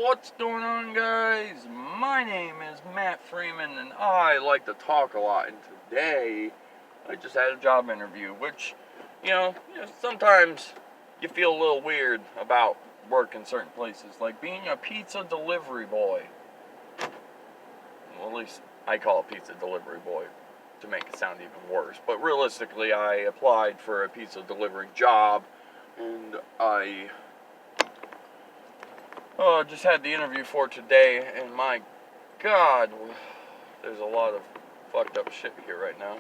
What's going on, guys? My name is Matt Freeman, and I like to talk a lot. And today, I just had a job interview, which, sometimes you feel a little weird about work in certain places, like being a pizza delivery boy. Well, at least I call it pizza delivery boy to make it sound even worse. But realistically, I applied for a pizza delivering job, and I just had the interview for today, and my God, there's a lot of fucked up shit here right now.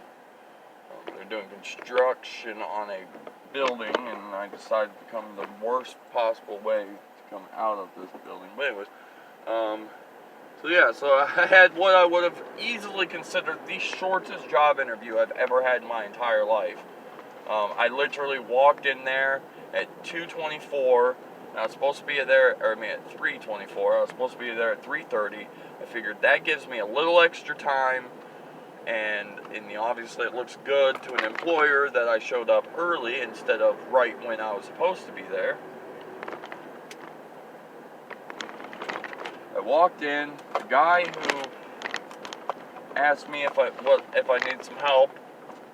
They're doing construction on a building, and I decided to come the worst possible way to come out of this building. But anyways, so I had what I would have easily considered the shortest job interview I've ever had in my entire life. I literally walked in there at 2:24. I was supposed to be there, at 3:24. I was supposed to be there at 3:30. I figured that gives me a little extra time, and obviously it looks good to an employer that I showed up early instead of right when I was supposed to be there. I walked in. The guy who asked me if I needed some help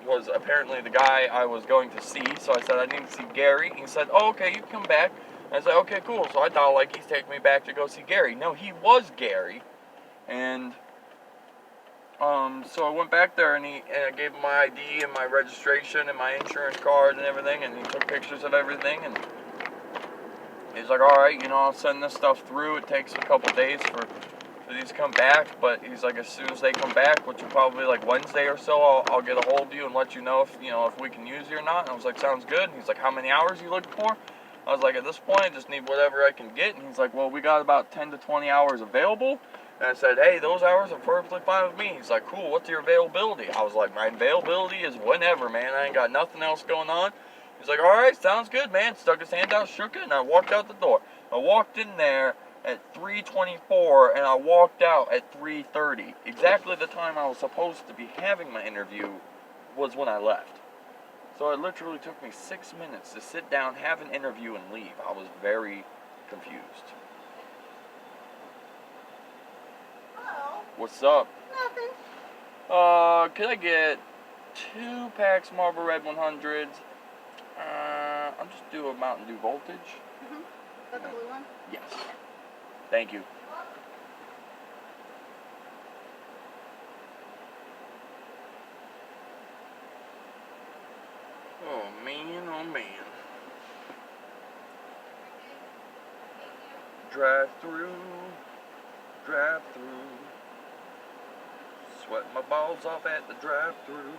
was apparently the guy I was going to see. So I said I need to see Gary. He said, "Oh, okay, you can come back." I said, "Okay, cool." So I thought he's taking me back to go see Gary. No, he was Gary. And so I went back there, and I gave him my ID and my registration and my insurance card and everything, and he took pictures of everything, and he's like, "All right, I'll send this stuff through. It takes a couple days for these to come back, but he's like, as soon as they come back, which will probably Wednesday or so, I'll get a hold of you and let you know if we can use you or not." And I was like, "Sounds good." And he's like, "How many hours are you looking for?" I was like, "At this point, I just need whatever I can get." And he's like, "Well, we got about 10 to 20 hours available." And I said, "Hey, those hours are perfectly fine with me." He's like, "Cool, what's your availability?" I was like, "My availability is whenever, man. I ain't got nothing else going on." He's like, "All right, sounds good, man." Stuck his hand out, shook it, and I walked out the door. I walked in there at 3:24, and I walked out at 3:30. Exactly the time I was supposed to be having my interview was when I left. So it literally took me 6 minutes to sit down, have an interview, and leave. I was very confused. Hello. What's up? Nothing. Could I get 2 packs Marlboro Red 100s? I'll just do a Mountain Dew Voltage. Is that the blue one? Yes. Thank you. Oh man, oh man. Drive through. Sweat my balls off at the drive through.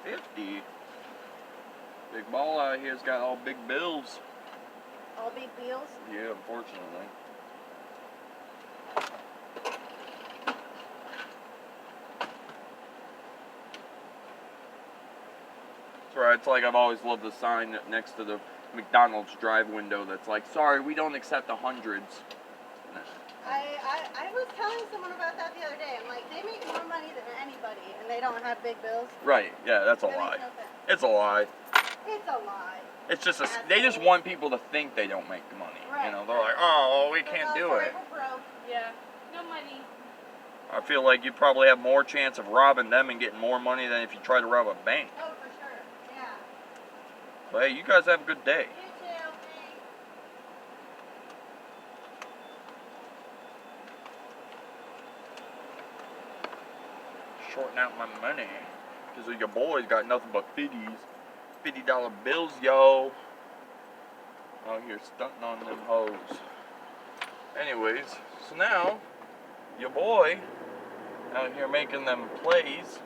50. Big ball out here's got all big bills. All big wheels? Yeah, unfortunately. That's right. It's like I've always loved the sign next to the McDonald's drive window that's like, "Sorry, we don't accept the hundreds." I was telling someone about that the other day. I'm like, they make more money than anybody, and they don't have big bills. Right, yeah, that's a That lie. makes no sense. It's a lie. It's a lie. It's just they just want people to think they don't make money. Right. They're like, "Oh, we can't do sorry, it." we're broke. Yeah, no money. I feel like you probably have more chance of robbing them and getting more money than if you try to rob a bank. Oh, for sure. Yeah. But hey, you guys have a good day. You too. Thanks. Shorting out my money. Because your boys got nothing but 50s. $50 bills, yo. Out here stunting on them hoes. Anyways, so now, your boy out here making them plays.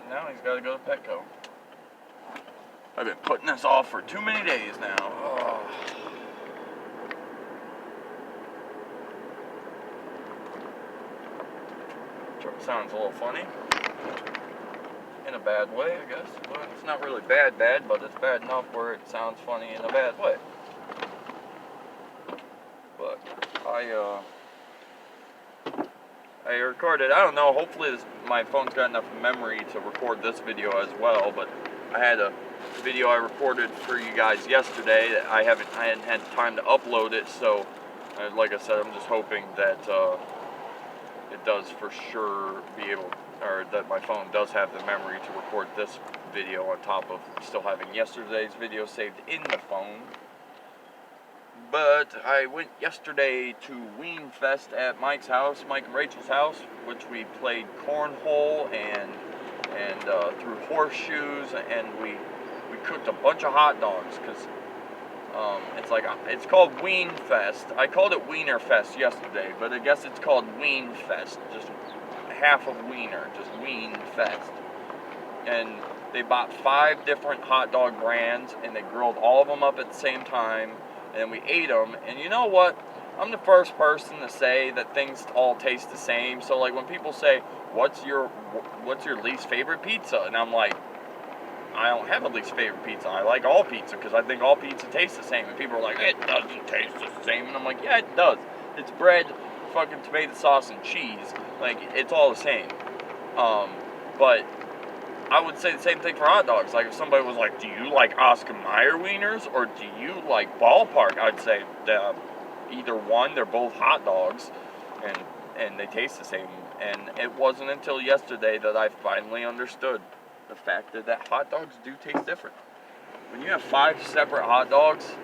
And now he's got to go to Petco. I've been putting this off for too many days now. Oh. Sounds a little funny. In a bad way, I guess. Well, it's not really bad, but it's bad enough where it sounds funny in a bad way. But I recorded, I don't know, hopefully my phone's got enough memory to record this video as well, but I had a video I recorded for you guys yesterday that I hadn't had time to upload it, so like I said, I'm just hoping that it does for sure be able, or that my phone does have the memory to record this video on top of still having yesterday's video saved in the phone. But I went yesterday to Ween Fest at Mike's house, Mike and Rachel's house, which we played cornhole and threw horseshoes, and we cooked a bunch of hot dogs, because it's called Ween Fest. I called it Wiener Fest yesterday, but I guess it's called Ween Fest, just half of wiener, just Ween Fest. And they bought 5 different hot dog brands, and they grilled all of them up at the same time, and we ate them. And you know what? I'm the first person to say that things all taste the same. So like when people say, what's your least favorite pizza? And I'm like, I don't have a least favorite pizza. I like all pizza because I think all pizza tastes the same. And people are like, it doesn't taste the same. And I'm like, yeah, it does. It's bread, fucking tomato sauce, and cheese. Like, it's all the same. But I would say the same thing for hot dogs. Like, if somebody was like, do you like Oscar Mayer wieners or do you like Ballpark? I'd say either one. They're both hot dogs, and they taste the same. And it wasn't until yesterday that I finally understood the fact that hot dogs do taste different. When you have 5 separate hot dogs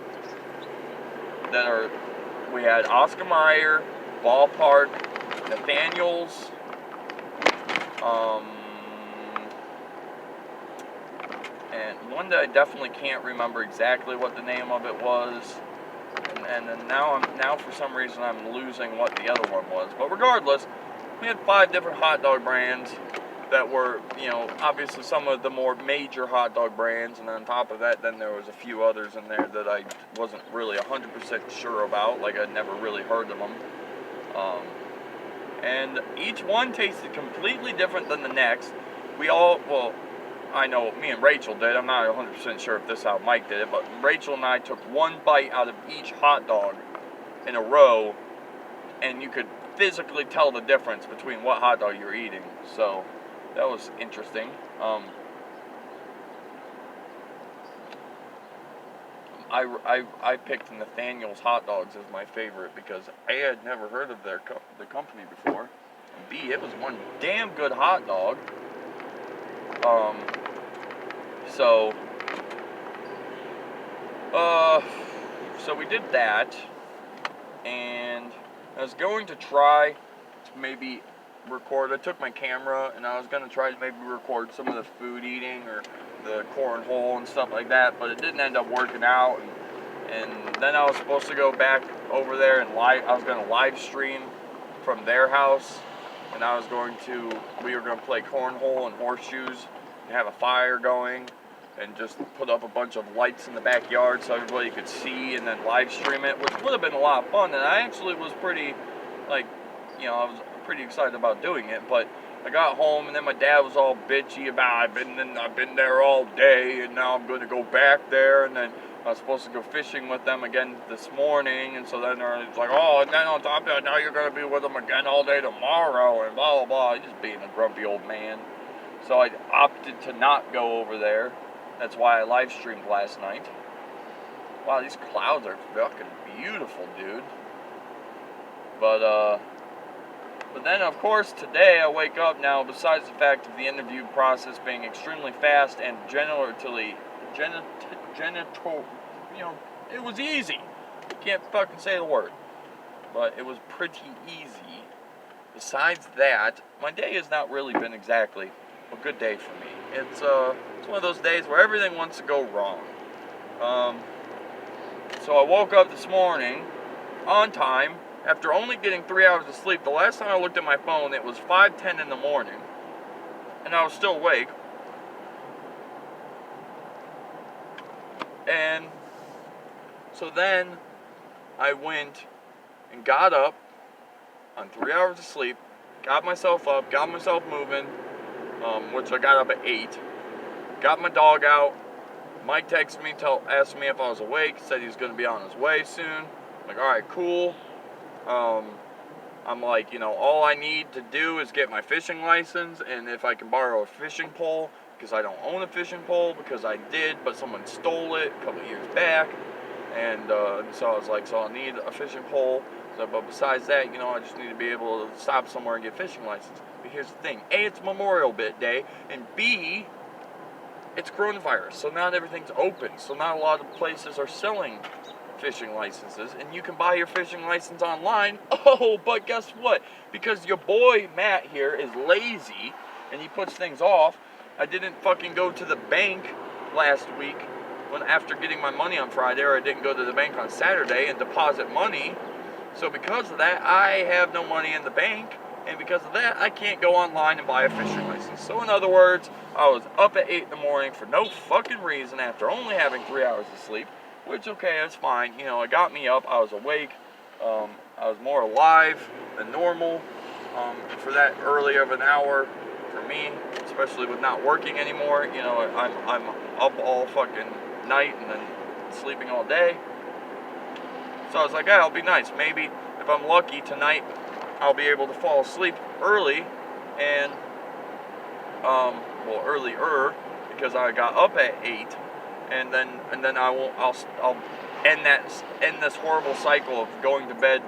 we had Oscar Mayer, Ballpark, Nathaniel's, and one that I definitely can't remember exactly what the name of it was, and then now for some reason I'm losing what the other one was. But regardless, we had 5 different hot dog brands that were, obviously some of the more major hot dog brands, and on top of that, then there was a few others in there that I wasn't really 100% sure about, like I'd never really heard of them. And each one tasted completely different than the next. I know me and Rachel did. I'm not 100% sure if this is how Mike did it, but Rachel and I took one bite out of each hot dog in a row, and you could physically tell the difference between what hot dog you're eating. So that was interesting. I picked Nathaniel's hot dogs as my favorite because A, had never heard of the company before, and B, it was one damn good hot dog. So we did that, and I was going to try to maybe record. I took my camera, and I was going to try to maybe record some of the food eating or the cornhole and stuff like that, but it didn't end up working out. And then I was supposed to go back over there and I was going to live stream from their house, and we were going to play cornhole and horseshoes and have a fire going and just put up a bunch of lights in the backyard so everybody could see, and then live stream it, which would have been a lot of fun. And I actually was pretty, I was pretty excited about doing it. But I got home, and then my dad was all bitchy about, I've been there all day, and now I'm going to go back there. And then I was supposed to go fishing with them again this morning, and so then it's like, oh, and then on top of that, now you're going to be with them again all day tomorrow, and blah, blah, blah. He's just being a grumpy old man. So I opted to not go over there. That's why I live streamed last night. Wow, these clouds are fucking beautiful, dude. But then, of course, today I wake up now, besides the fact of the interview process being extremely fast and it was easy. Can't fucking say the word. But it was pretty easy. Besides that, my day has not really been exactly a good day for me. It's one of those days where everything wants to go wrong. So I woke up this morning on time after only getting 3 hours of sleep. The last time I looked at my phone, it was 5:10 in the morning, and I was still awake. And so then I went and got up on 3 hours of sleep, got myself up, got myself moving, which I got up at 8. Got my dog out. Mike texted me, asked me if I was awake, said he was going to be on his way soon. I'm like, alright, cool. I'm like, all I need to do is get my fishing license, and if I can borrow a fishing pole, because I don't own a fishing pole, because I did, but someone stole it a couple years back. And so I was like, so I'll need a fishing pole. So, but besides that, I just need to be able to stop somewhere and get a fishing license. But here's the thing. A, it's Memorial Day. And B, it's coronavirus. So not everything's open. So not a lot of places are selling fishing licenses. And you can buy your fishing license online. Oh, but guess what? Because your boy Matt here is lazy and he puts things off. I didn't fucking go to the bank last week after getting my money on Friday, or I didn't go to the bank on Saturday and deposit money. So because of that, I have no money in the bank, and because of that, I can't go online and buy a fishing license. So in other words, I was up at 8 in the morning for no fucking reason after only having 3 hours of sleep, which, okay, that's fine. It got me up. I was awake. I was more alive than normal for that early of an hour for me, especially with not working anymore. I'm up all fucking night and then sleeping all day. So I was like, it'll be nice. Maybe if I'm lucky tonight, I'll be able to fall asleep early and, earlier, because I got up at 8, and then I'll end this horrible cycle of going to bed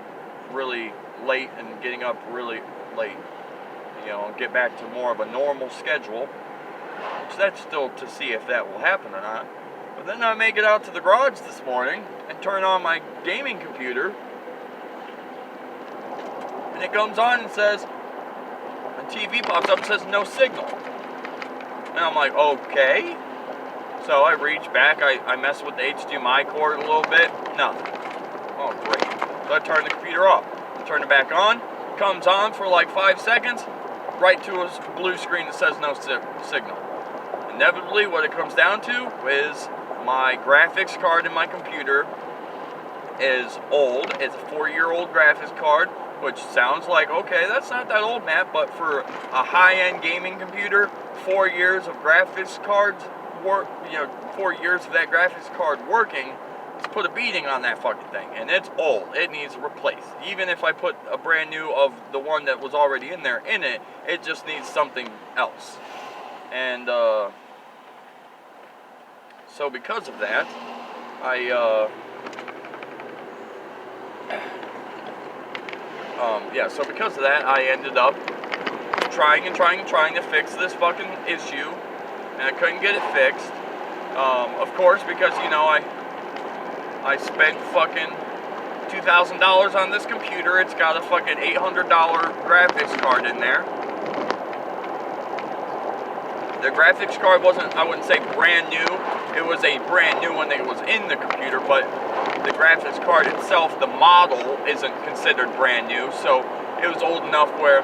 really late and getting up really late. Get back to more of a normal schedule. Which that's still to see if that will happen or not. But then I make it out to the garage this morning and turn on my gaming computer, and it comes on and says, the TV pops up and says no signal. And I'm like, okay. So I reach back, I mess with the HDMI cord a little bit, nothing. Oh, great. So I turn the computer off. I turn it back on, comes on for like 5 seconds, right to a blue screen that says no signal. Inevitably, what it comes down to is my graphics card in my computer is old. It's a 4-year-old graphics card, which sounds like, okay, that's not that old, Matt, but for a high-end gaming computer, 4 years of graphics cards work, 4 years of that graphics card working, let's put a beating on that fucking thing. And it's old. It needs replaced. Even if I put a brand new of the one that was already in there in it, it just needs something else. And, so because of that, so because of that, I ended up trying to fix this fucking issue, and I couldn't get it fixed. Of course, because, I spent fucking $2,000 on this computer. It's got a fucking $800 graphics card in there. The graphics card wasn't, I wouldn't say brand new. It was a brand new one that was in the computer, but the graphics card itself, the model, isn't considered brand new. So it was old enough where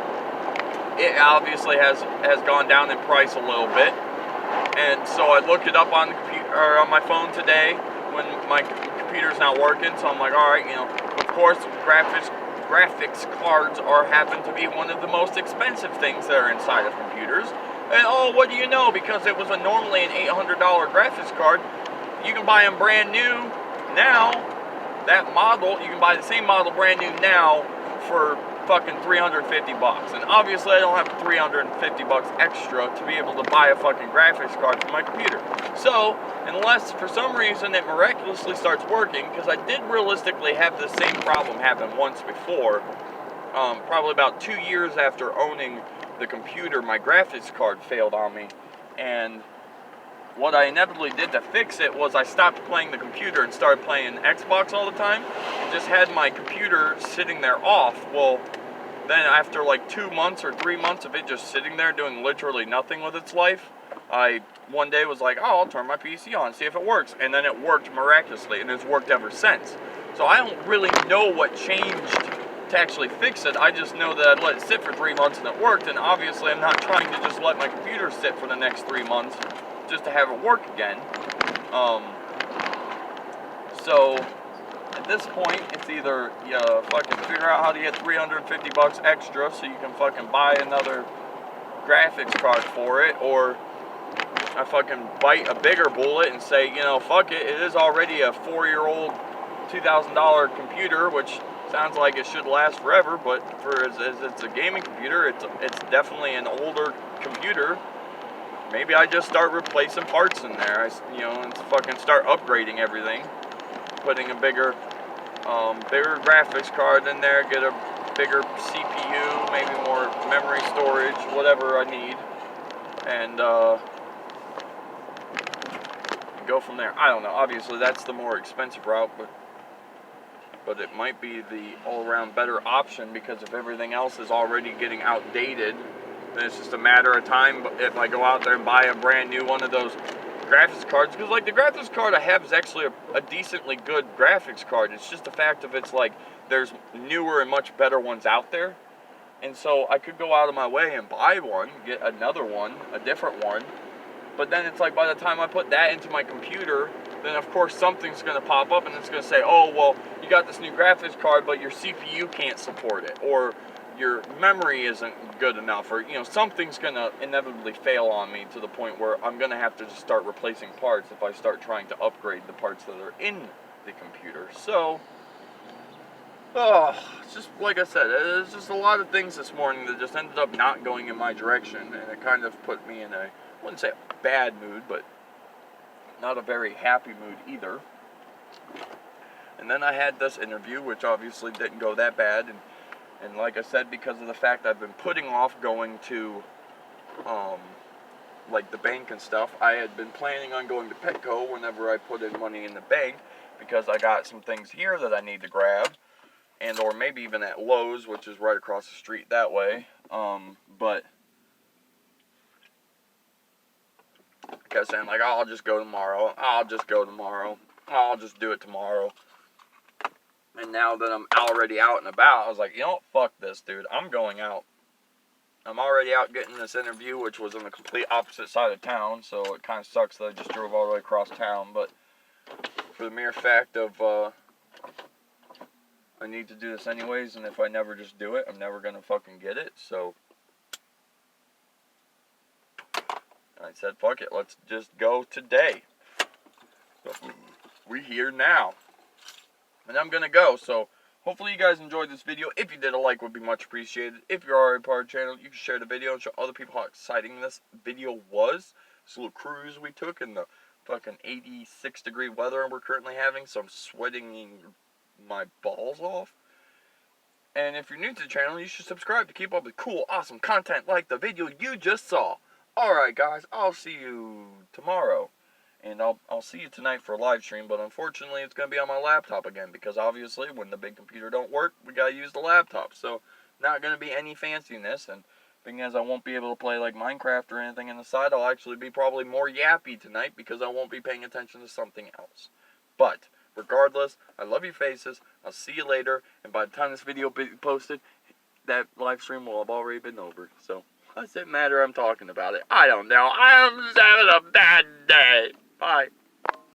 it obviously has gone down in price a little bit. And so I looked it up on the computer, or on my phone today when my computer's not working. So I'm like, all right, of course, graphics cards happen to be one of the most expensive things that are inside of computers. And oh, what do you know? Because it was normally an $800 graphics card, you can buy them brand new now. That model, you can buy the same model brand new now for fucking $350. And obviously, I don't have $350 extra to be able to buy a fucking graphics card for my computer. So, unless for some reason it miraculously starts working, because I did realistically have the same problem happen once before, probably about 2 years after owning the computer, my graphics card failed on me, and what I inevitably did to fix it was I stopped playing the computer and started playing Xbox all the time, and just had my computer sitting there off. Well, then after like 2 months or 3 months of it just sitting there doing literally nothing with its life, I one day was like, oh, I'll turn my PC on and see if it works, and then it worked miraculously, and it's worked ever since. So I don't really know what changed to actually fix it. I just know that I let it sit for 3 months and it worked, and obviously I'm not trying to just let my computer sit for the next 3 months just to have it work again. So at this point, it's either you fucking figure out how to get $350 extra so you can fucking buy another graphics card for it, or I fucking bite a bigger bullet and say, fuck it, it is already a 4-year-old $2,000 computer, which sounds like it should last forever, but as it's a gaming computer, it's definitely an older computer. maybe I just start replacing parts in there. And fucking start upgrading everything, putting a bigger graphics card in there, get a bigger CPU, maybe more memory storage, whatever I need, and go from there. I don't know. Obviously, that's the more expensive route, but it might be the all-around better option, because if everything else is already getting outdated, then it's just a matter of time if I go out there and buy a brand new one of those graphics cards. Because like the graphics card I have is actually a decently good graphics card. It's just the fact of it's like there's newer and much better ones out there, and so I could go out of my way and buy one, get another one, a different one, but then it's like by the time I put that into my computer, then of course something's going to pop up and it's going to say, oh, well, you got this new graphics card, but your CPU can't support it, or your memory isn't good enough, or, something's going to inevitably fail on me to the point where I'm going to have to just start replacing parts if I start trying to upgrade the parts that are in the computer. So, it's just, like I said, there's just a lot of things this morning that just ended up not going in my direction, and it kind of put me in I wouldn't say a bad mood, but not a very happy mood either. And then I had this interview, which obviously didn't go that bad, and like I said, because of the fact I've been putting off going to, like the bank and stuff, I had been planning on going to Petco whenever I put in money in the bank, because I got some things here that I need to grab, and or maybe even at Lowe's, which is right across the street that way, but I kept saying, like, I'll just go tomorrow, I'll just do it tomorrow. And now that I'm already out and about, I was like, fuck this, dude. I'm going out. I'm already out getting this interview, which was on the complete opposite side of town, so it kind of sucks that I just drove all the way across town, but for the mere fact of, I need to do this anyways, and if I never just do it, I'm never going to fucking get it, so I said, fuck it, let's just go today. We here now. And I'm going to go, so hopefully you guys enjoyed this video. If you did, a like would be much appreciated. If you're already part of the channel, you can share the video and show other people how exciting this video was. This little cruise we took in the fucking 86-degree weather we're currently having, so I'm sweating my balls off. And if you're new to the channel, you should subscribe to keep up with cool, awesome content like the video you just saw. Alright guys, I'll see you tomorrow. And I'll see you tonight for a live stream, but unfortunately it's going to be on my laptop again, because obviously when the big computer don't work, we got to use the laptop. So, not going to be any fanciness, and being as I won't be able to play like Minecraft or anything on the side, I'll actually be probably more yappy tonight, because I won't be paying attention to something else. But, regardless, I love you faces, I'll see you later, and by the time this video be posted, that live stream will have already been over, so does it matter I'm talking about it? I don't know. I'm just having a bad day. Bye.